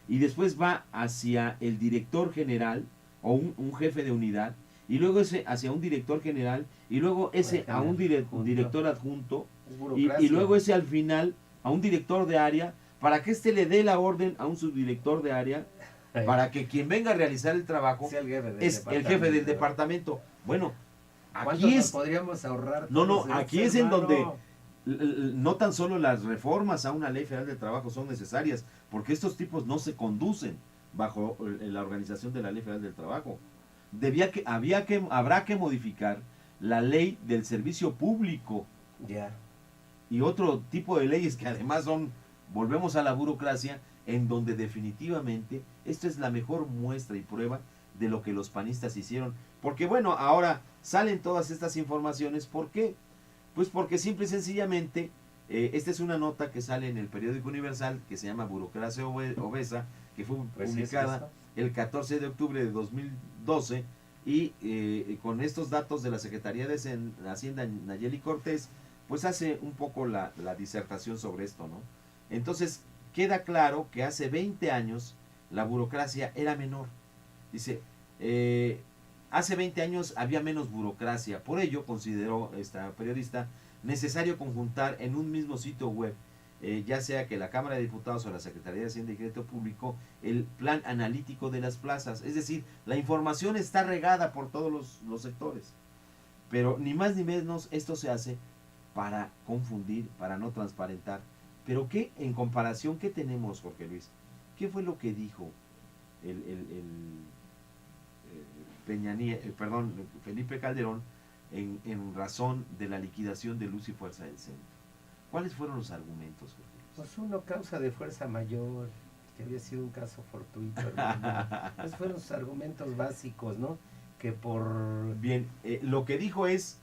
y después va hacia el director general, o un jefe de unidad, y luego ese hacia un director general, y luego ese a un director adjunto, Es y burocracia. luego ese al final a un director de área, para que éste le dé la orden a un subdirector de área, para que quien venga a realizar el trabajo Sea el jefe del es el jefe del departamento. departamento. Bueno, ¿Cuánto aquí nos es, podríamos ahorrar? No, todos aquí estos, es en hermano? donde no tan solo las reformas a una ley federal del trabajo son necesarias, porque estos tipos no se conducen bajo la organización de la ley federal del trabajo. Habrá que modificar la ley del servicio público Ya. y otro tipo de leyes que además volvemos a la burocracia, en donde definitivamente esto es la mejor muestra y prueba de lo que los panistas hicieron. Porque bueno, ahora salen todas estas informaciones, ¿por qué? Pues porque simple y sencillamente, esta es una nota que sale en el periódico Universal, que se llama Burocracia Obesa, que fue Pues sí, publicada es eso. el 14 de octubre de 2012, y con estos datos de la Secretaría de Hacienda, Nayeli Cortés, pues hace un poco la disertación sobre esto, ¿no? Entonces, queda claro que hace 20 años la burocracia era menor. Dice, hace 20 años había menos burocracia, por ello consideró esta periodista necesario conjuntar en un mismo sitio web, ya sea que la Cámara de Diputados o la Secretaría de Hacienda y Crédito Público, el plan analítico de las plazas. Es decir, la información está regada por todos los sectores, pero ni más ni menos esto se hace para confundir, para no transparentar. Pero ¿qué, en comparación, qué tenemos, Jorge Luis? ¿Qué fue lo que dijo Felipe Calderón en razón de la liquidación de Luz y Fuerza del Centro? ¿Cuáles fueron los argumentos, Jorge Luis? Pues uno, causa de fuerza mayor, que había sido un caso fortuito, hermano. Esos fueron sus argumentos básicos, ¿no? Que por... Bien, lo que dijo es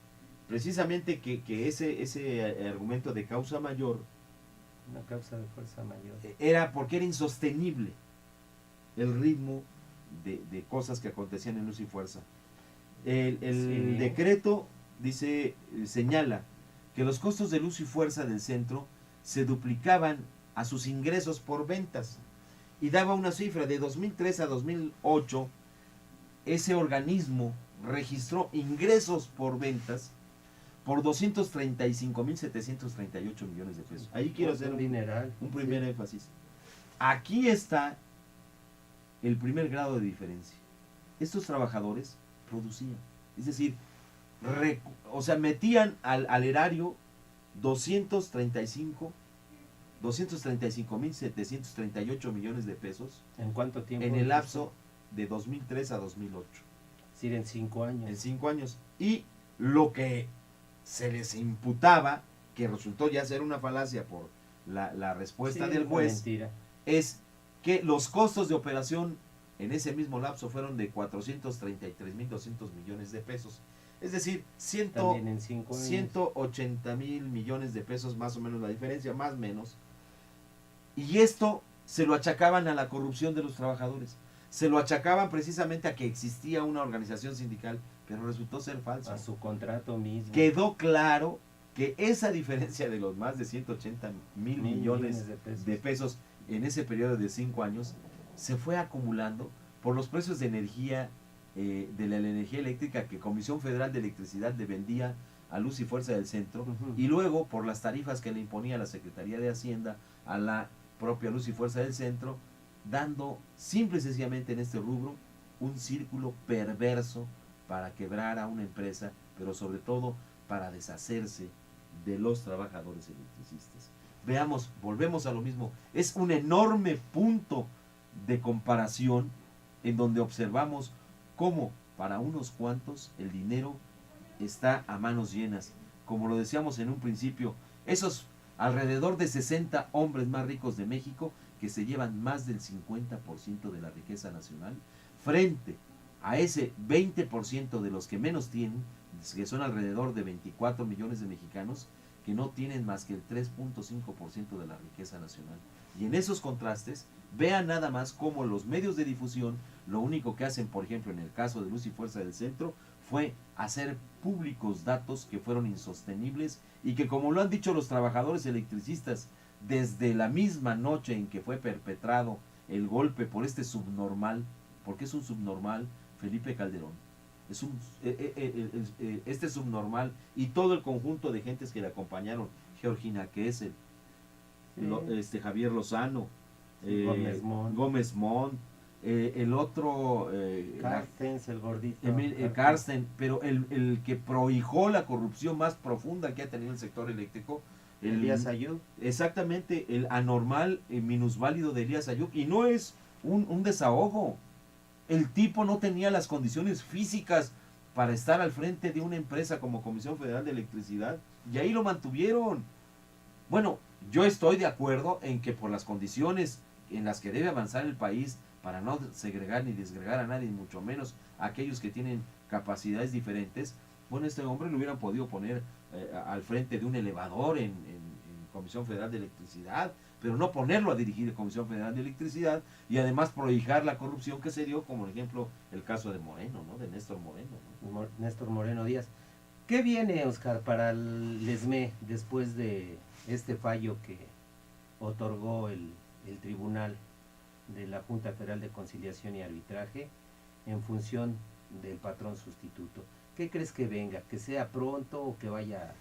precisamente que ese argumento de causa mayor Una causa de fuerza mayor. era porque era insostenible el ritmo de cosas que acontecían en Luz y Fuerza. El Sí. decreto señala que los costos de Luz y Fuerza del centro se duplicaban a sus ingresos por ventas, y daba una cifra de 2003 a 2008. Ese organismo registró ingresos por ventas por 235.738 millones de pesos. Ahí quiero hacer un dineral. un primer Sí. énfasis. Aquí está el primer grado de diferencia. Estos trabajadores producían, es decir, metían al erario 235.738 millones de pesos ¿En cuánto tiempo? en el lapso de 2003 a 2008. Es decir, en 5 años. En 5 años. Y lo que se les imputaba, que resultó ya ser una falacia por la respuesta Sí, del una juez, mentira. es que los costos de operación en ese mismo lapso fueron de 433.200 millones de pesos. Es decir, También en 5 años. 180.000 millones de pesos, más o menos la diferencia, más o menos. Y esto se lo achacaban a la corrupción de los trabajadores. Se lo achacaban precisamente a que existía una organización sindical, pero resultó ser falso. A su contrato mismo. Quedó claro que esa diferencia de los más de 180.000 millones de pesos en ese periodo de 5 años se fue acumulando por los precios de energía, de la energía eléctrica que Comisión Federal de Electricidad le vendía a Luz y Fuerza del Centro, Ujú. y luego por las tarifas que le imponía la Secretaría de Hacienda a la propia Luz y Fuerza del Centro, dando simple y sencillamente en este rubro un círculo perverso para quebrar a una empresa, pero sobre todo para deshacerse de los trabajadores electricistas. Veamos, volvemos a lo mismo, es un enorme punto de comparación en donde observamos cómo para unos cuantos el dinero está a manos llenas. Como lo decíamos en un principio, esos alrededor de 60 hombres más ricos de México que se llevan más del 50% de la riqueza nacional, frente a ese 20% de los que menos tienen, que son alrededor de 24 millones de mexicanos, que no tienen más que el 3.5% de la riqueza nacional. Y en esos contrastes, vean nada más cómo los medios de difusión, lo único que hacen, por ejemplo, en el caso de Luz y Fuerza del Centro, fue hacer públicos datos que fueron insostenibles y que, como lo han dicho los trabajadores electricistas, desde la misma noche en que fue perpetrado el golpe por este subnormal, porque es un subnormal, Felipe Calderón, es este subnormal y todo el conjunto de gentes que le acompañaron, Georgina Kessel, Javier Lozano, Gómez Montt, el otro Carstens, el gordito Carsten, pero el que prohijó la corrupción más profunda que ha tenido el sector eléctrico, Elías Ayub, exactamente, el anormal minusválido de Elías Ayub, y no es un desahogo. El tipo no tenía las condiciones físicas para estar al frente de una empresa como Comisión Federal de Electricidad, y ahí lo mantuvieron. Bueno, yo estoy de acuerdo en que por las condiciones en las que debe avanzar el país, para no segregar ni desgregar a nadie, mucho menos a aquellos que tienen capacidades diferentes, bueno, este hombre lo hubieran podido poner al frente de un elevador en Comisión Federal de Electricidad, pero no ponerlo a dirigir la Comisión Federal de Electricidad y además prohijar la corrupción que se dio, como por ejemplo el caso de Moreno, ¿no? De Néstor Moreno, ¿no? Néstor Moreno Díaz. ¿Qué viene, Oscar, para el ESME después de este fallo que otorgó el tribunal de la Junta Federal de Conciliación y Arbitraje en función del patrón sustituto? ¿Qué crees que venga? ¿Que sea pronto o que vaya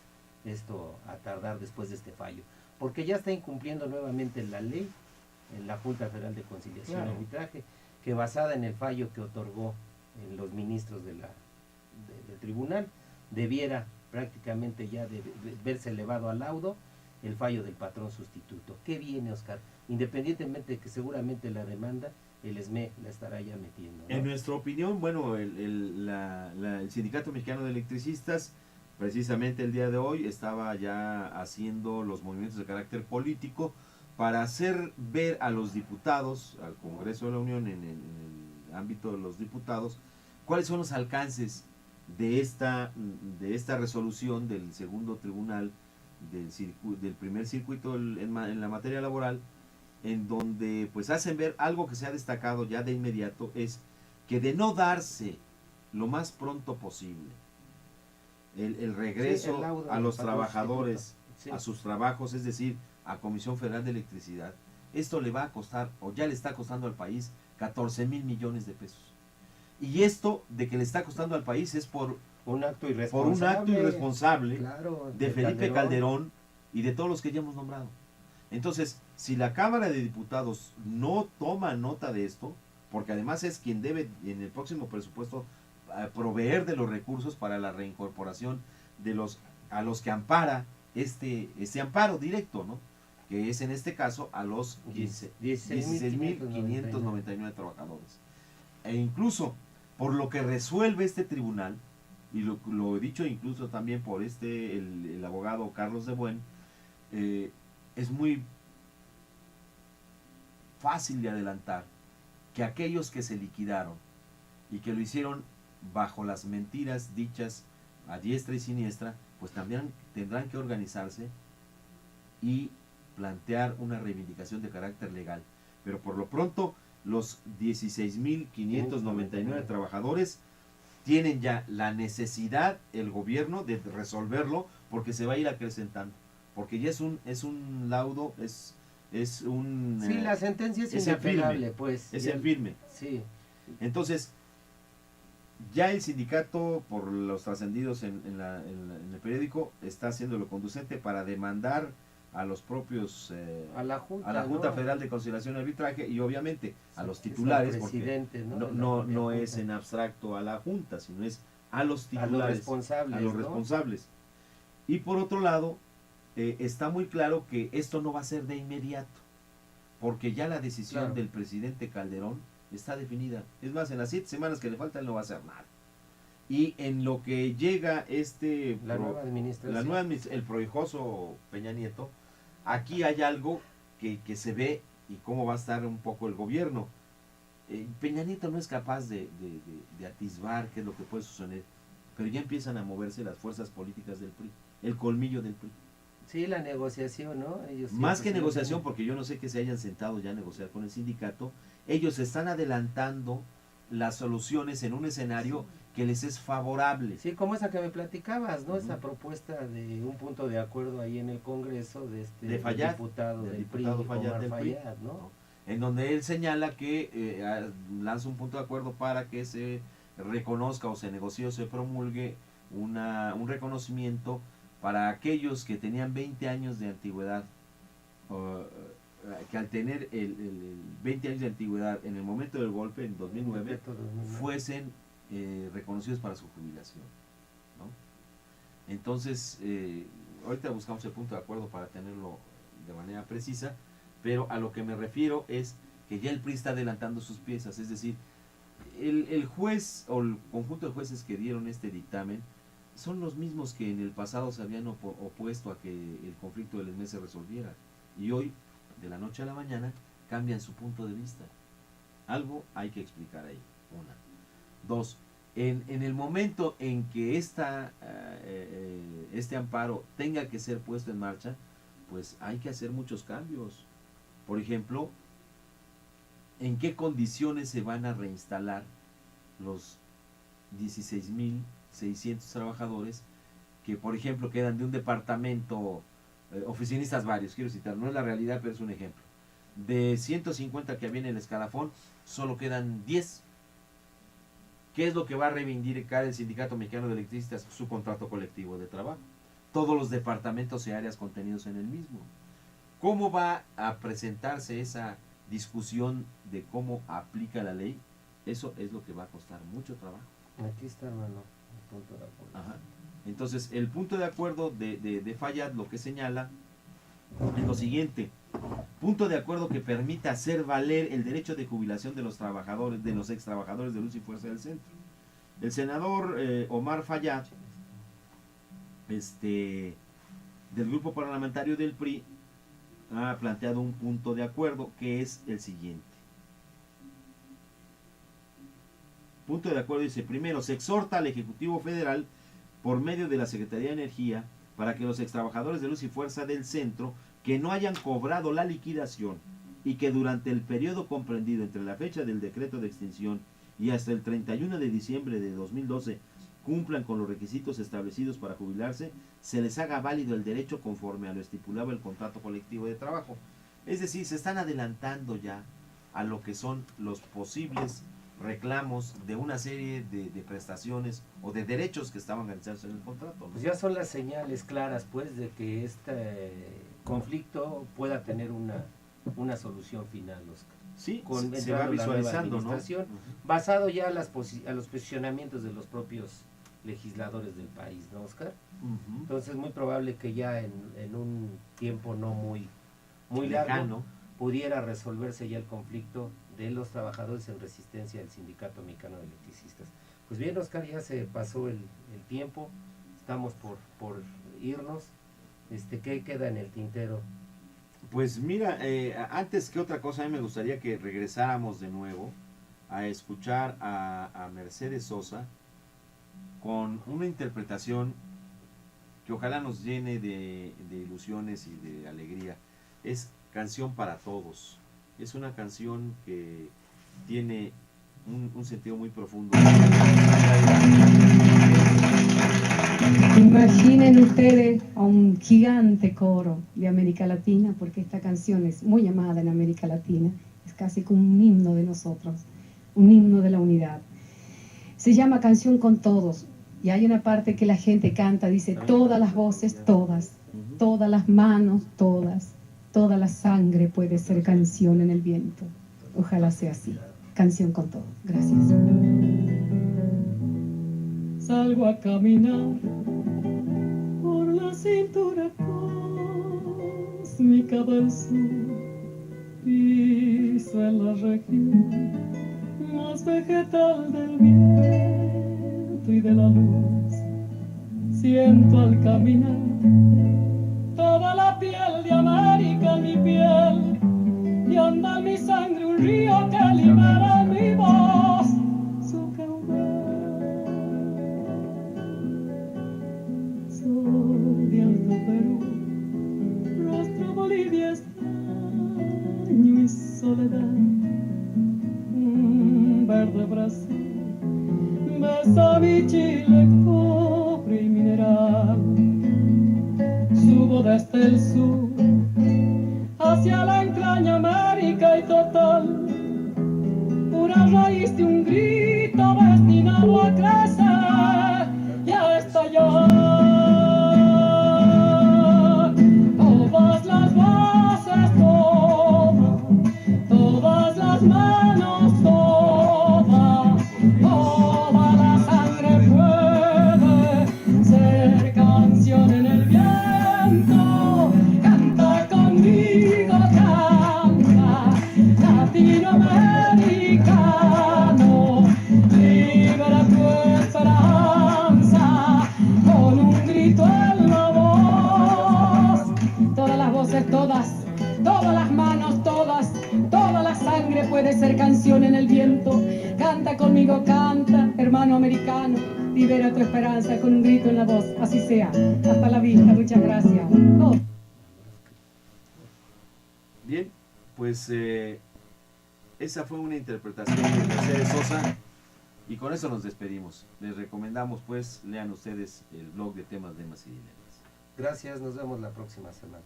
esto a tardar después de este fallo? Porque ya está incumpliendo nuevamente la ley en la Junta Federal de Conciliación y Arbitraje, que basada en el fallo que otorgó en los ministros del tribunal, debiera prácticamente ya de verse elevado al laudo el fallo del patrón sustituto. ¿Qué viene, Oscar? Independientemente de que seguramente la demanda, el ESME la estará ya metiendo, ¿no? En nuestra opinión, bueno, el Sindicato Mexicano de Electricistas, precisamente el día de hoy, estaba ya haciendo los movimientos de carácter político para hacer ver a los diputados, al Congreso de la Unión, en el ámbito de los diputados, cuáles son los alcances de esta resolución del segundo tribunal del primer circuito en la materia laboral, en donde pues hacen ver algo que se ha destacado ya de inmediato, es que de no darse lo más pronto posible el regreso a los trabajadores a sus trabajos, es decir, a Comisión Federal de Electricidad, esto le va a costar, o ya le está costando al país, 14 mil millones de pesos. Y esto de que le está costando al país es por un acto irresponsable, claro, de Felipe Calderón y de todos los que ya hemos nombrado. Entonces, si la Cámara de Diputados no toma nota de esto, porque además es quien debe en el próximo presupuesto proveer de los recursos para la reincorporación a los que ampara este amparo directo, ¿no? Que es en este caso a los 16.599 trabajadores. E incluso por lo que resuelve este tribunal, y lo he dicho incluso también por el abogado Carlos de Buen, es muy fácil de adelantar que aquellos que se liquidaron y que lo hicieron bajo las mentiras dichas a diestra y siniestra, pues también tendrán que organizarse y plantear una reivindicación de carácter legal. Pero por lo pronto, los 16.599 trabajadores tienen ya la necesidad, el gobierno, de resolverlo, porque se va a ir acrecentando. Porque ya es un laudo, es un... Sí, la sentencia es inapelable, pues. Es en firme. Sí. Entonces, ya el sindicato, por los trascendidos en el periódico, está haciendo lo conducente para demandar a los propios A la Junta, a la Junta ¿no? Federal de Conciliación y Arbitraje y obviamente a los Que son titulares, porque presidentes, ¿no? no, de la no, propia no es Junta. en abstracto a la Junta, sino es a los A titulares, los responsables, a los ¿no? responsables. Y por otro lado, está muy claro que esto no va a ser de inmediato, porque ya la decisión Claro. del presidente Calderón está definida. Es más, en las 7 semanas que le faltan él no va a hacer nada. Y en lo que llega La nueva administración. el prohijoso Peña Nieto, aquí hay algo que se ve y cómo va a estar un poco el gobierno. Peña Nieto no es capaz de atisbar qué es lo que puede suceder, pero ya empiezan a moverse las fuerzas políticas del PRI, el colmillo del PRI. Sí, la negociación, ¿no? Ellos Más siempre que se negociación, meten- porque yo no sé que se hayan sentado ya a negociar con el sindicato, ellos están adelantando las soluciones en un escenario que les es favorable. Sí, como esa que me platicabas, ¿no? Ujú. Esa propuesta de un punto de acuerdo ahí en el Congreso de este De Fayad, diputado del del diputado PRI, Fayad Omar del PRI, Fayad, ¿no? En donde él señala que lanza un punto de acuerdo para que se reconozca o se negocie o se promulgue un reconocimiento para aquellos que tenían 20 años de antigüedad, que al tener el 20 años de antigüedad en el momento del golpe, en 2009, Decreto 2009. fuesen reconocidos para su jubilación, ¿no? Entonces, ahorita buscamos el punto de acuerdo para tenerlo de manera precisa, pero a lo que me refiero es que ya el PRI está adelantando sus piezas, es decir, el juez o el conjunto de jueces que dieron este dictamen son los mismos que en el pasado se habían opuesto a que el conflicto del ESME se resolviera, y hoy, de la noche a la mañana, cambian su punto de vista. Algo hay que explicar ahí, una. Dos, en el momento en que este amparo tenga que ser puesto en marcha, pues hay que hacer muchos cambios. Por ejemplo, ¿en qué condiciones se van a reinstalar los 16,600 trabajadores que, por ejemplo, quedan de un departamento, oficinistas varios, quiero citar, no es la realidad, pero es un ejemplo. De 150 que había en el escalafón, solo quedan 10. ¿Qué es lo que va a reivindicar el Sindicato Mexicano de Electricistas? Su contrato colectivo de trabajo. Todos los departamentos y áreas contenidos en el mismo. ¿Cómo va a presentarse esa discusión de cómo aplica la ley? Eso es lo que va a costar mucho trabajo. Aquí está, hermano, el punto de acuerdo. Ajá. Entonces, el punto de acuerdo de Fayad lo que señala es lo siguiente: punto de acuerdo que permita hacer valer el derecho de jubilación de los trabajadores, de los ex trabajadores de Luz y Fuerza del Centro. El senador Omar Fayad, del grupo parlamentario del PRI, ha planteado un punto de acuerdo que es el siguiente. Punto de acuerdo dice: primero, se exhorta al Ejecutivo Federal por medio de la Secretaría de Energía para que los extrabajadores de Luz y Fuerza del Centro que no hayan cobrado la liquidación y que durante el periodo comprendido entre la fecha del decreto de extinción y hasta el 31 de diciembre de 2012 cumplan con los requisitos establecidos para jubilarse, se les haga válido el derecho conforme a lo estipulaba el contrato colectivo de trabajo. Es decir, se están adelantando ya a lo que son los posibles reclamos de una serie de prestaciones o de derechos que estaban garantizados en el contrato, ¿no? Pues ya son las señales claras, pues, de que este conflicto pueda tener una solución final, Oscar. Sí, Con se va entrando la nueva visualizando, ¿no? administración, Ujú. basado ya a los posicionamientos de los propios legisladores del país, ¿no, Oscar? Ujú. Entonces es muy probable que ya en un tiempo no muy largo Lejano. pudiera resolverse ya el conflicto de los trabajadores en resistencia del Sindicato Mexicano de Electricistas. Pues bien, Oscar, ya se pasó el tiempo, estamos por irnos. ¿Qué queda en el tintero? Pues mira, antes que otra cosa, a mí me gustaría que regresáramos de nuevo a escuchar a Mercedes Sosa con una interpretación que ojalá nos llene de ilusiones y de alegría. Es Canción para Todos. Es una canción que tiene un sentido muy profundo. Imaginen ustedes a un gigante coro de América Latina, porque esta canción es muy amada en América Latina, es casi como un himno de nosotros, un himno de la unidad. Se llama Canción con Todos. Y hay una parte que la gente canta, dice, todas las voces, todas las manos, toda la sangre puede ser canción en el viento. Ojalá sea así, canción con todo. Gracias. Salgo a caminar por la cintura cósmica del sur, piso en la región más vegetal del viento y de la luz. Siento al caminar toda la piel de América en mi piel, y anda en mi sangre un río que libera en mi voz su caudal. Soy de Alto Perú, rostro Bolivia extraño y soledad, verde Brasil besa mi Chile pobre y mineral. Subo desde el sur hacia la entraña América y total, pura raíz de un grito destinado a crecer y a estallar. Todas las voces, todas las manos, toda la sangre puede ser canción en el viento. Canta conmigo, canta, latinoamericano, libera tu esperanza con un grito en la voz. Todas las voces, todas las manos, toda la sangre puede ser canción en el viento. Canta conmigo, canta, hermano americano, libera tu esperanza con un grito en la voz. Así sea. Hasta la vista. Muchas gracias. Oh. Bien, pues esa fue una interpretación de Mercedes Sosa y con eso nos despedimos. Les recomendamos, pues, lean ustedes el blog de temas, lemas y dilemas. Gracias, nos vemos la próxima semana.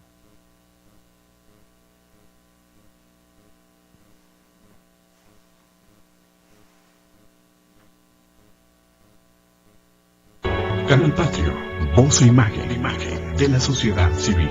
Canal Patrio, voz e imagen de la sociedad civil.